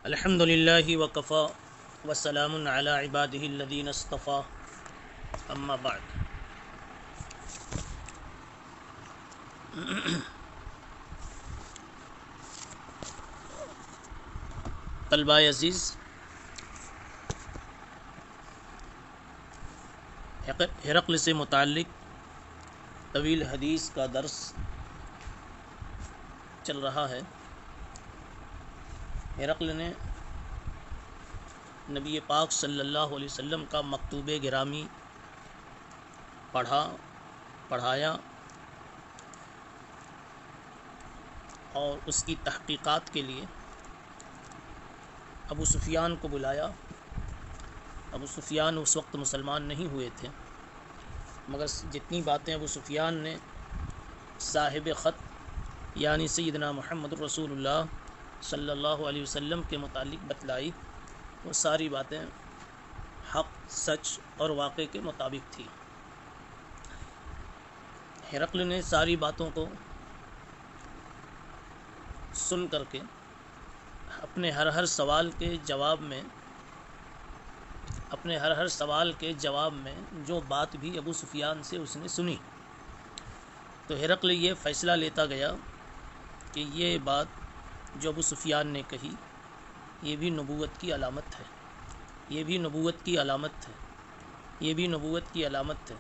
الحمد للہ وکفا وسلام علی عبادہ الذین اصطفیٰ اما بعد۔ طلبہ عزیز، ہرقل سے متعلق طویل حدیث کا درس چل رہا ہے۔ ہرقل نے نبی پاک صلی اللہ علیہ وسلم کا مکتوب گرامی پڑھایا اور اس کی تحقیقات کے لیے ابو سفیان کو بلایا۔ ابو سفیان اس وقت مسلمان نہیں ہوئے تھے، مگر جتنی باتیں ابو سفیان نے صاحب خط یعنی سیدنا محمد رسول اللہ صلی اللہ علیہ وسلم کے متعلق بتلائی، وہ ساری باتیں حق، سچ اور واقع کے مطابق تھی۔ ہرقل نے ساری باتوں کو سن کر کے اپنے ہر سوال کے جواب میں جو بات بھی ابو سفیان سے اس نے سنی، تو ہرقل یہ فیصلہ لیتا گیا کہ یہ بات جو ابو سفیان نے کہی یہ بھی نبوت کی علامت ہے، یہ بھی نبوت کی علامت ہے۔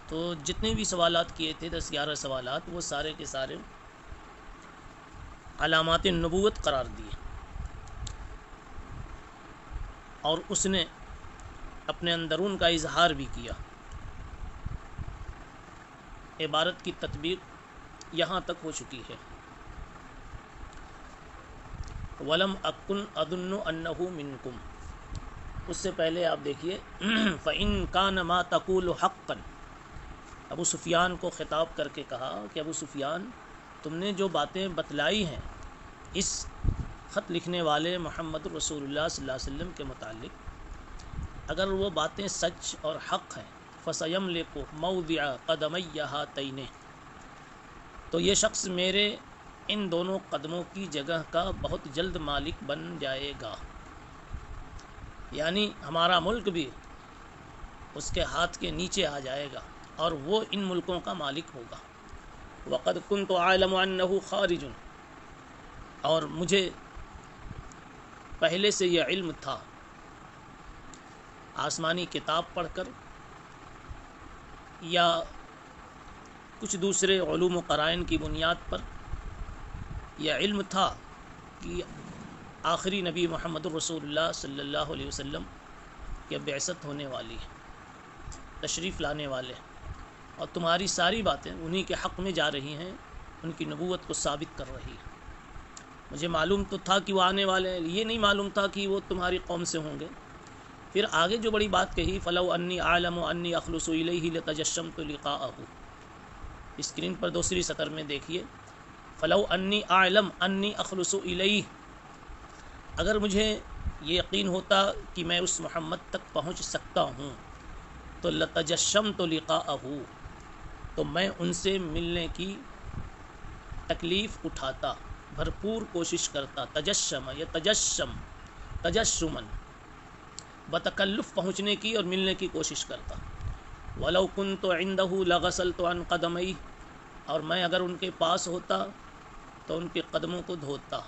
تو جتنے بھی سوالات کیے تھے 10-11 سوالات، وہ سارے کے سارے علامات نبوت قرار دیے، اور اس نے اپنے اندرون کا اظہار بھی کیا۔ عبارت کی تطبیق یہاں تک ہو چکی ہے، وَلَمْ أَكُنْ أَظُنُّ أَنَّهُ مِنْكُمْ۔ اس سے پہلے آپ دیکھیے فَإِنْ كَانَ مَا تَقُولُ حَقًّا۔ ابو سفیان کو خطاب کر کے کہا کہ ابو سفیان، تم نے جو باتیں بتلائی ہیں اس خط لکھنے والے محمد رسول اللہ صلی اللہ علیہ وسلم کے متعلق، اگر وہ باتیں سچ اور حق ہیں، فَسَيَمْلِكُ مَوْضِعَ قَدَمَيَّ هَاتَيْنِ، تو یہ شخص میرے ان دونوں قدموں کی جگہ کا بہت جلد مالک بن جائے گا، یعنی ہمارا ملک بھی اس کے ہاتھ کے نیچے آ جائے گا اور وہ ان ملکوں کا مالک ہوگا۔ وَقَدْ كُنْتُ أَعْلَمُ أَنَّهُ خَارِجٌ، اور مجھے پہلے سے یہ علم تھا، آسمانی کتاب پڑھ کر یا کچھ دوسرے علوم و قرائن کی بنیاد پر یہ علم تھا کہ آخری نبی محمد رسول اللہ صلی اللہ علیہ وسلم کے بعثت ہونے والی ہے، تشریف لانے والے، اور تمہاری ساری باتیں انہی کے حق میں جا رہی ہیں، ان کی نبوت کو ثابت کر رہی ہے۔ مجھے معلوم تو تھا کہ وہ آنے والے ہیں، یہ نہیں معلوم تھا کہ وہ تمہاری قوم سے ہوں گے۔ پھر آگے جو بڑی بات کہی، فَلَوْ أَنِّي أَعْلَمُ أَنِّي أَخْلُصُ إِلَيْهِ لَتَجَشَّمْتُ لِقَاءَهُ۔ اسکرین پر دوسری سطر میں دیکھیے، فَلَوْ أَنِّي أَعْلَمُ أَنِّي أَخْلُصُ إِلَيْهِ، اگر مجھے یہ یقین ہوتا کہ میں اس محمد تک پہنچ سکتا ہوں تو لَتَجَشَّمْتُ لِقَاءَهُ، تو میں ان سے ملنے کی تکلیف اٹھاتا، بھرپور کوشش کرتا۔ تجشم یا تجشمن، بتکلف پہنچنے کی اور ملنے کی کوشش کرتا۔ وَلَوْ كُنْتُ عِنْدَهُ لَغَسَلْتُ عَنْ قَدَمَيْهِ، اور میں اگر ان کے پاس ہوتا تو ان کے قدموں کو دھوتا،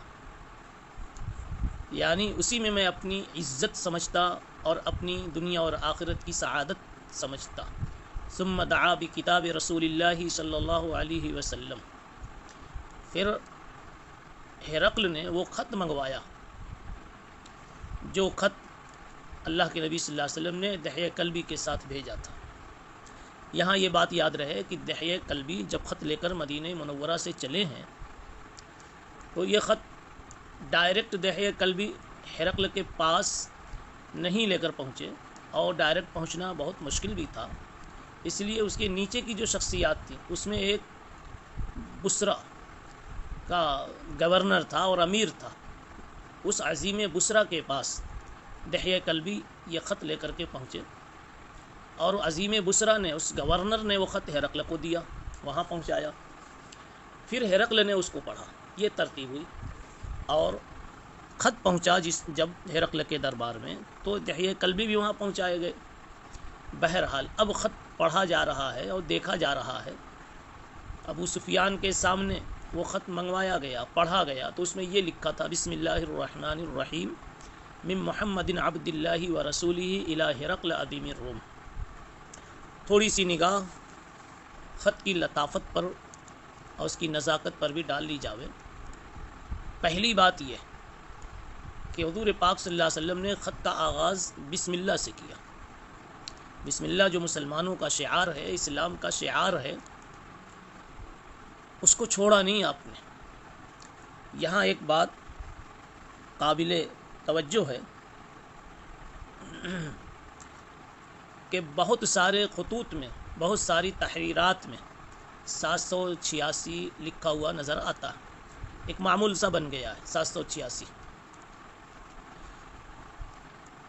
یعنی اسی میں اپنی عزت سمجھتا اور اپنی دنیا اور آخرت کی سعادت سمجھتا۔ ثم دعا بکتاب رسول اللہ صلی اللہ علیہ وسلم، پھر ہرقل نے وہ خط منگوایا جو خط اللہ کے نبی صلی اللہ علیہ وسلم نے دحیہ کلبی کے ساتھ بھیجا تھا۔ یہاں یہ بات یاد رہے کہ دحیہ کلبی جب خط لے کر مدینہ منورہ سے چلے ہیں تو یہ خط ڈائریکٹ دحیہ کلبی ہرقل کے پاس نہیں لے کر پہنچے، اور ڈائریکٹ پہنچنا بہت مشکل بھی تھا، اس لیے اس کے نیچے کی جو شخصیات تھیں اس میں ایک بصرہ کا گورنر تھا اور امیر تھا، اس عظیم بصرہ کے پاس دحیہ کلبی یہ خط لے کر کے پہنچے، اور عظیم بصرہ نے، اس گورنر نے وہ خط ہرقل کو دیا، وہاں پہنچایا۔ پھر ہرقل نے اس کو پڑھا، یہ ترتیب ہوئی، اور خط پہنچا جب ہرقل کے دربار میں، تو دحیہ کلبی بھی وہاں پہنچائے گئے۔ بہرحال اب خط پڑھا جا رہا ہے اور دیکھا جا رہا ہے۔ ابو سفیان کے سامنے وہ خط منگوایا گیا، پڑھا گیا، تو اس میں یہ لکھا تھا: بسم اللہ الرحمن الرحیم من محمد عبد اللہ و رسولہ الی ہرقل عظیم الروم۔ تھوڑی سی نگاہ خط کی لطافت پر اور اس کی نزاکت پر بھی ڈال لی جاوے۔ پہلی بات یہ کہ حضور پاک صلی اللہ علیہ وسلم نے خط کا آغاز بسم اللہ سے کیا۔ بسم اللہ جو مسلمانوں کا شعار ہے، اسلام کا شعار ہے، اس کو چھوڑا نہیں آپ نے۔ یہاں ایک بات قابل توجہ ہے کہ بہت سارے خطوط میں، بہت ساری تحریرات میں 786 لکھا ہوا نظر آتا ہے۔ ایک معمول سا بن گیا ہے 786۔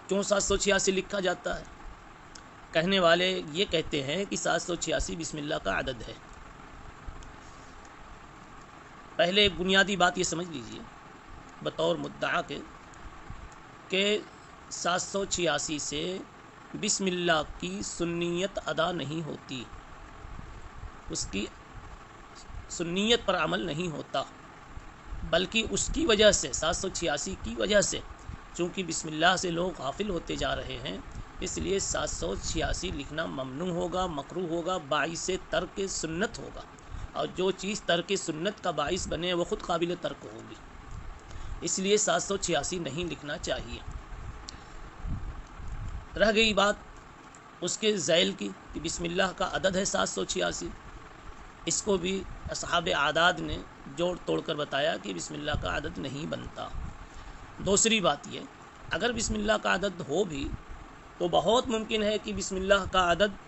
کیوں 786 لکھا جاتا ہے؟ کہنے والے یہ کہتے ہیں کہ 786 بسم اللہ کا عدد ہے۔ پہلے ایک بنیادی بات یہ سمجھ لیجئے بطور مدعا کے کہ 786 سے بسم اللہ کی سنیت ادا نہیں ہوتی، اس کی سنیت پر عمل نہیں ہوتا، بلکہ اس کی وجہ سے 786 کی وجہ سے چونکہ بسم اللہ سے لوگ غافل ہوتے جا رہے ہیں، اس لیے 786 لکھنا ممنوع ہوگا، مکروہ ہوگا، باعث ترک سنت ہوگا، اور جو چیز ترک سنت کا باعث بنے وہ خود قابل ترک ہوگی، اس لیے 786 نہیں لکھنا چاہیے۔ رہ گئی بات اس کے ذیل کی کہ بسم اللہ کا عدد ہے 786، اس کو بھی اصحاب اعداد نے جوڑ توڑ کر بتایا کہ بسم اللہ کا عدد نہیں بنتا۔ دوسری بات یہ، اگر بسم اللہ کا عدد ہو بھی تو بہت ممکن ہے کہ بسم اللہ کا عدد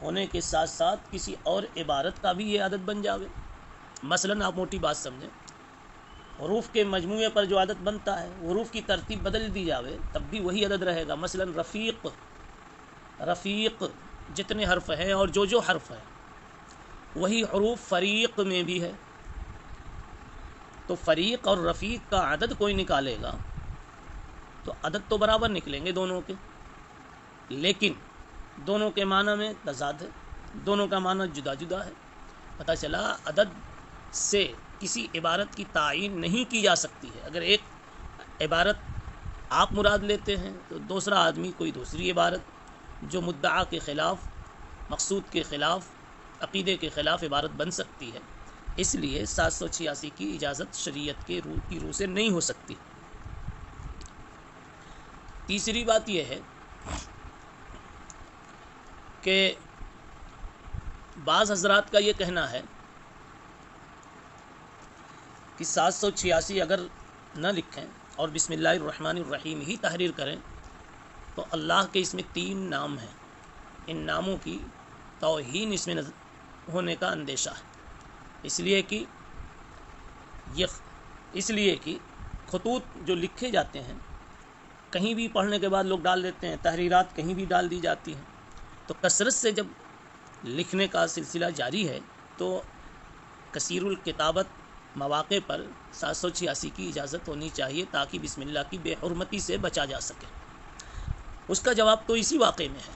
ہونے کے ساتھ ساتھ کسی اور عبارت کا بھی یہ عدد بن جاوے۔ مثلا آپ موٹی بات سمجھیں، حروف کے مجموعے پر جو عدد بنتا ہے، حروف کی ترتیب بدل دی جاوے تب بھی وہی عدد رہے گا۔ مثلا رفیق جتنے حرف ہیں اور جو حرف ہے وہی حروف فریق میں بھی ہے، تو فریق اور رفیق کا عدد کوئی نکالے گا تو عدد تو برابر نکلیں گے دونوں کے، لیکن دونوں کے معنی میں تضاد ہے، دونوں کا معنی جدا جدا ہے۔ پتہ چلا عدد سے کسی عبارت کی تعین نہیں کی جا سکتی ہے۔ اگر ایک عبارت آپ مراد لیتے ہیں تو دوسرا آدمی کوئی دوسری عبارت جو مدعا کے خلاف، مقصود کے خلاف، عقیدے کے خلاف عبارت بن سکتی ہے، اس لیے 786 کی اجازت شریعت کے روح سے نہیں ہو سکتی۔ تیسری بات یہ ہے کہ بعض حضرات کا یہ کہنا ہے کہ 786 اگر نہ لکھیں اور بسم اللہ الرحمن الرحیم ہی تحریر کریں تو اللہ کے اس میں 3 نام ہیں، ان ناموں کی توہین اس میں ہونے کا اندیشہ ہے، اس لیے کہ خطوط جو لکھے جاتے ہیں کہیں بھی پڑھنے کے بعد لوگ ڈال دیتے ہیں، تحریرات کہیں بھی ڈال دی جاتی ہیں، تو کثرت سے جب لکھنے کا سلسلہ جاری ہے تو کثیر الکتابت مواقع پر 786 کی اجازت ہونی چاہیے تاکہ بسم اللہ کی بے حرمتی سے بچا جا سکے۔ اس کا جواب تو اسی واقعے میں ہے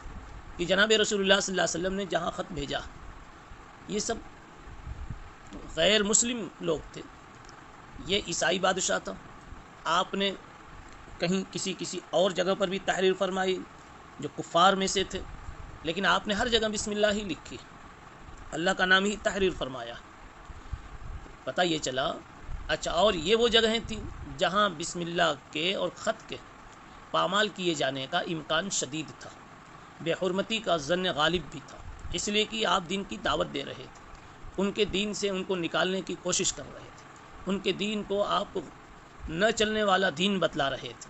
کہ جناب رسول اللہ صلی اللہ علیہ وسلم نے جہاں خط بھیجا، یہ سب غیر مسلم لوگ تھے، یہ عیسائی بادشاہ تھا، آپ نے کہیں کسی اور جگہ پر بھی تحریر فرمائی جو کفار میں سے تھے، لیکن آپ نے ہر جگہ بسم اللہ ہی لکھی، اللہ کا نام ہی تحریر فرمایا۔ پتہ یہ چلا اچھا، اور یہ وہ جگہیں تھیں جہاں بسم اللہ کے اور خط کے پامال کیے جانے کا امکان شدید تھا، بے حرمتی کا ظن غالب بھی تھا، اس لیے کہ آپ دین کی دعوت دے رہے تھے، ان کے دین سے ان کو نکالنے کی کوشش کر رہے تھے، ان کے دین کو آپ نہ چلنے والا دین بتلا رہے تھے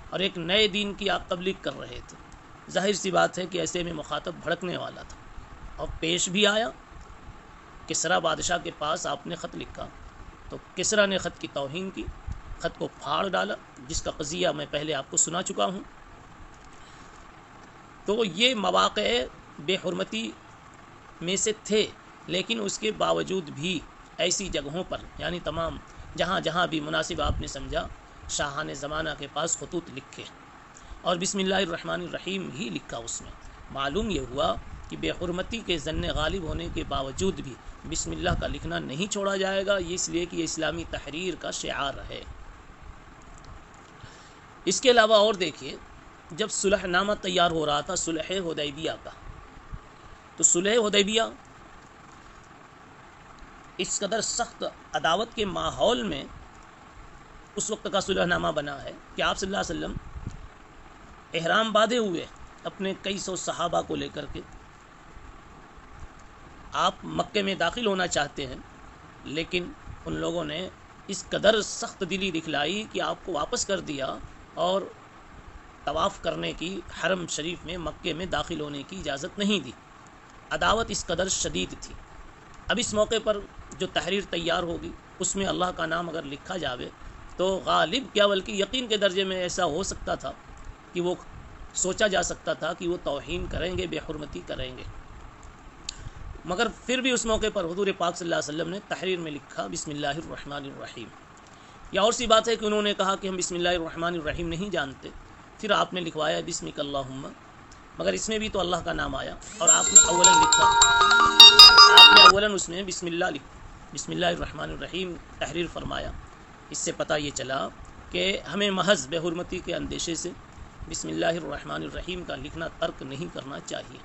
اور ایک نئے دین کی آپ تبلیغ کر رہے تھے۔ ظاہر سی بات ہے کہ ایسے میں مخاطب بھڑکنے والا تھا، اور پیش بھی آیا۔ کسریٰ بادشاہ کے پاس آپ نے خط لکھا تو کسریٰ نے خط کی توہین کی، خط کو پھاڑ ڈالا، جس کا قضیہ میں پہلے آپ کو سنا چکا ہوں۔ تو یہ مواقع بے حرمتی میں سے تھے، لیکن اس کے باوجود بھی ایسی جگہوں پر، یعنی تمام جہاں بھی مناسب آپ نے سمجھا شاہان زمانہ کے پاس خطوط لکھے اور بسم اللہ الرحمن الرحیم ہی لکھا اس میں، معلوم یہ ہوا کہ بے حرمتی کے ظن غالب ہونے کے باوجود بھی بسم اللہ کا لکھنا نہیں چھوڑا جائے گا، اس لیے کہ یہ اسلامی تحریر کا شعار ہے۔ اس کے علاوہ اور دیکھیے، جب صلح نامہ تیار ہو رہا تھا صلح حدیبیہ کا، تو صلح حدیبیہ اس قدر سخت عداوت کے ماحول میں اس وقت کا صلح نامہ بنا ہے کہ آپ صلی اللہ علیہ وسلم احرام باندھے ہوئے اپنے کئی سو صحابہ کو لے کر کے آپ مکے میں داخل ہونا چاہتے ہیں، لیکن ان لوگوں نے اس قدر سخت دلی دکھلائی کہ آپ کو واپس کر دیا اور طواف کرنے کی، حرم شریف میں مکے میں داخل ہونے کی اجازت نہیں دی۔ عداوت اس قدر شدید تھی۔ اب اس موقع پر جو تحریر تیار ہوگی اس میں اللہ کا نام اگر لکھا جاوے تو غالب کیا بلکہ یقین کے درجے میں ایسا ہو سکتا تھا کہ وہ سوچا جا سکتا تھا کہ وہ توہین کریں گے، بے حرمتی کریں گے، مگر پھر بھی اس موقع پر حضور پاک صلی اللہ علیہ وسلم نے تحریر میں لکھا بسم اللہ الرحمن الرحیم۔ یا اور سی بات ہے کہ انہوں نے کہا کہ ہم بسم اللہ الرحمن الرحیم نہیں جانتے، پھر آپ نے لکھوایا بسمک اللہم، مگر اس میں بھی تو اللہ کا نام آیا اور آپ نے اولاً لکھا، آپ نے اولاً اس میں بسم اللہ الرحمن الرحیم تحریر فرمایا۔ اس سے پتہ یہ چلا کہ ہمیں محض بے حرمتی کے اندیشے سے بسم اللہ الرحمن الرحیم کا لکھنا ترک نہیں کرنا چاہیے۔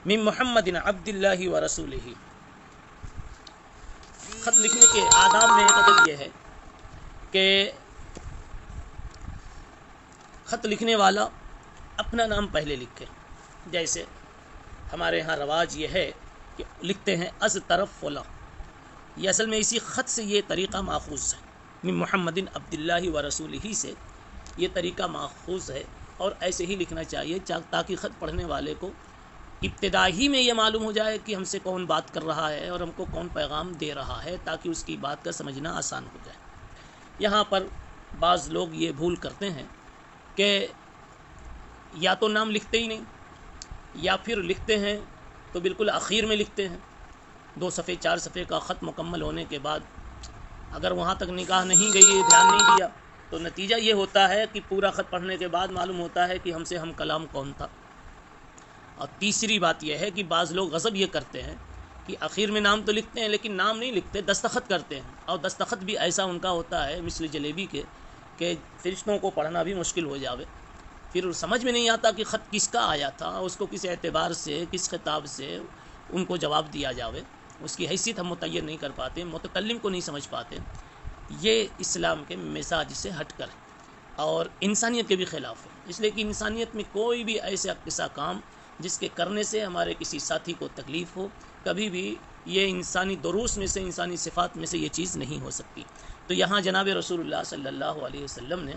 من محمد عبد اللہ و رسولہ، خط لکھنے کے آداب میں ایک ادب یہ ہے کہ خط لکھنے والا اپنا نام پہلے لکھے۔ جیسے ہمارے ہاں رواج یہ ہے کہ لکھتے ہیں از طرف فلاں، یہ اصل میں اسی خط سے یہ طریقہ ماخوذ ہے، من محمد عبد اللہ و رسولہ سے یہ طریقہ ماخوذ ہے، اور ایسے ہی لکھنا چاہیے تاکہ خط پڑھنے والے کو ابتدا ہی میں یہ معلوم ہو جائے کہ ہم سے کون بات کر رہا ہے اور ہم کو کون پیغام دے رہا ہے، تاکہ اس کی بات کا سمجھنا آسان ہو جائے۔ یہاں پر بعض لوگ یہ بھول کرتے ہیں کہ یا تو نام لکھتے ہی نہیں، یا پھر لکھتے ہیں تو بالکل آخر میں لکھتے ہیں، 2 صفحے 4 صفحے کا خط مکمل ہونے کے بعد اگر وہاں تک نگاہ نہیں گئی، دھیان نہیں دیا، تو نتیجہ یہ ہوتا ہے کہ پورا خط پڑھنے کے بعد معلوم ہوتا ہے کہ ہم سے ہم کلام کون تھا۔ اور تیسری بات یہ ہے کہ بعض لوگ غضب یہ کرتے ہیں کہ آخر میں نام تو لکھتے ہیں لیکن نام نہیں لکھتے، دستخط کرتے ہیں، اور دستخط بھی ایسا ان کا ہوتا ہے مثل جلیبی کے کہ فرشتوں کو پڑھنا بھی مشکل ہو جاوے، پھر سمجھ میں نہیں آتا کہ خط کس کا آیا تھا، اس کو کس اعتبار سے، کس خطاب سے ان کو جواب دیا جاوے، اس کی حیثیت ہم متعین نہیں کر پاتے، متکلم کو نہیں سمجھ پاتے۔ یہ اسلام کے مزاج سے ہٹ کر اور انسانیت کے بھی خلاف ہے، اس لیے کہ انسانیت میں کوئی بھی ایسا کام جس کے کرنے سے ہمارے کسی ساتھی کو تکلیف ہو، کبھی بھی یہ انسانی دروس میں سے، انسانی صفات میں سے یہ چیز نہیں ہو سکتی۔ تو یہاں جناب رسول اللہ صلی اللہ علیہ وسلم نے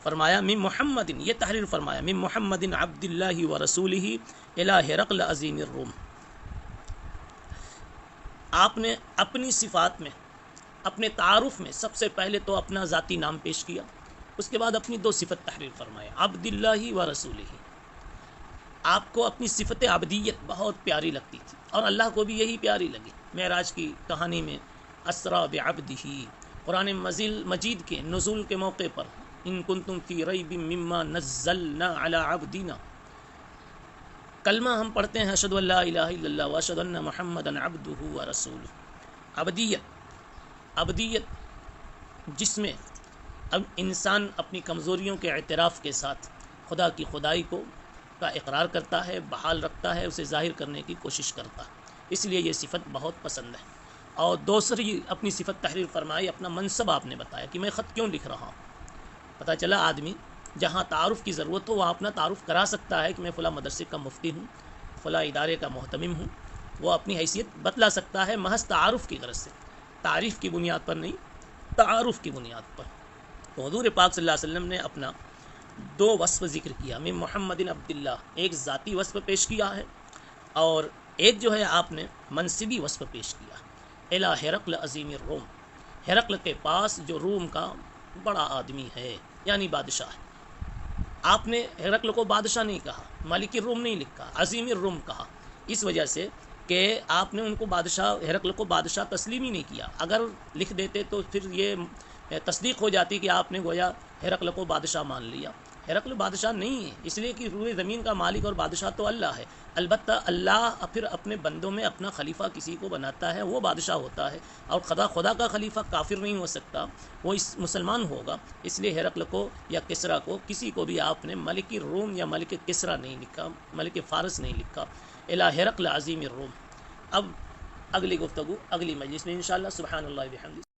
فرمایا من محمد، یہ تحریر فرمایا من محمد عبد اللہ و رسولہ الی ہرقل عظیم الروم۔ آپ نے اپنی صفات میں، اپنے تعارف میں سب سے پہلے تو اپنا ذاتی نام پیش کیا، اس کے بعد اپنی 2 صفت تحریر فرمایا، عبد اللہ و رسولہ۔ آپ کو اپنی صفت عبدیت بہت پیاری لگتی تھی اور اللہ کو بھی یہی پیاری لگی۔ معراج کی کہانی میں اسرا بعبدہ، قرآن مجید کے نزول کے موقع پر ان کنتم فی ریب مما نزلنا علی عبدنا، کلمہ ہم پڑھتے ہیں اشہد ان لا الہ الا اللہ واشہد ان محمدا عبدہ ورسولہ۔ عبدیت جس میں اب انسان اپنی کمزوریوں کے اعتراف کے ساتھ خدا کی خدائی کا اقرار کرتا ہے، بحال رکھتا ہے، اسے ظاہر کرنے کی کوشش کرتا ہے، اس لیے یہ صفت بہت پسند ہے۔ اور دوسری اپنی صفت تحریر فرمائی، اپنا منصب آپ نے بتایا کہ میں خط کیوں لکھ رہا ہوں۔ پتہ چلا آدمی جہاں تعارف کی ضرورت ہو وہاں اپنا تعارف کرا سکتا ہے کہ میں فلاں مدرسے کا مفتی ہوں، فلاں ادارے کا محتمم ہوں، وہ اپنی حیثیت بتلا سکتا ہے محض تعارف کی غرض سے، تعریف کی بنیاد پر نہیں، تعارف کی بنیاد پر۔ تو حضور پاک صلی اللہ علیہ وسلم نے اپنا 2 وصف ذکر کیا، من محمد عبداللہ، ایک ذاتی وصف پیش کیا ہے، اور ایک جو ہے آپ نے منصبی وصف پیش کیا، الی ہرقل عظیم الروم، ہرقل کے پاس جو روم کا بڑا آدمی ہے، یعنی بادشاہ ہے۔ آپ نے ہرقل کو بادشاہ نہیں کہا، مالک الروم نہیں لکھا، عظیم الروم کہا، اس وجہ سے کہ آپ نے ان کو بادشاہ، ہرقل کو بادشاہ تسلیم ہی نہیں کیا۔ اگر لکھ دیتے تو پھر یہ تصدیق ہو جاتی کہ آپ نے گویا ہرقل کو بادشاہ مان لیا۔ ہرقل بادشاہ نہیں ہے، اس لیے کہ روئے زمین کا مالک اور بادشاہ تو اللہ ہے۔ البتہ اللہ پھر اپنے بندوں میں اپنا خلیفہ کسی کو بناتا ہے، وہ بادشاہ ہوتا ہے، اور خدا کا خلیفہ کافر نہیں ہو سکتا، وہ مسلمان ہوگا۔ اس لیے ہرقل کو یا کسریٰ کو کسی کو بھی آپ نے ملک روم یا ملک کسریٰ نہیں لکھا، ملک فارس نہیں لکھا۔ الی ہرقل عظیم الروم۔ اب اگلی گفتگو اگلی مجلس میں انشاءاللہ۔ سبحان اللہ و بحمدہ۔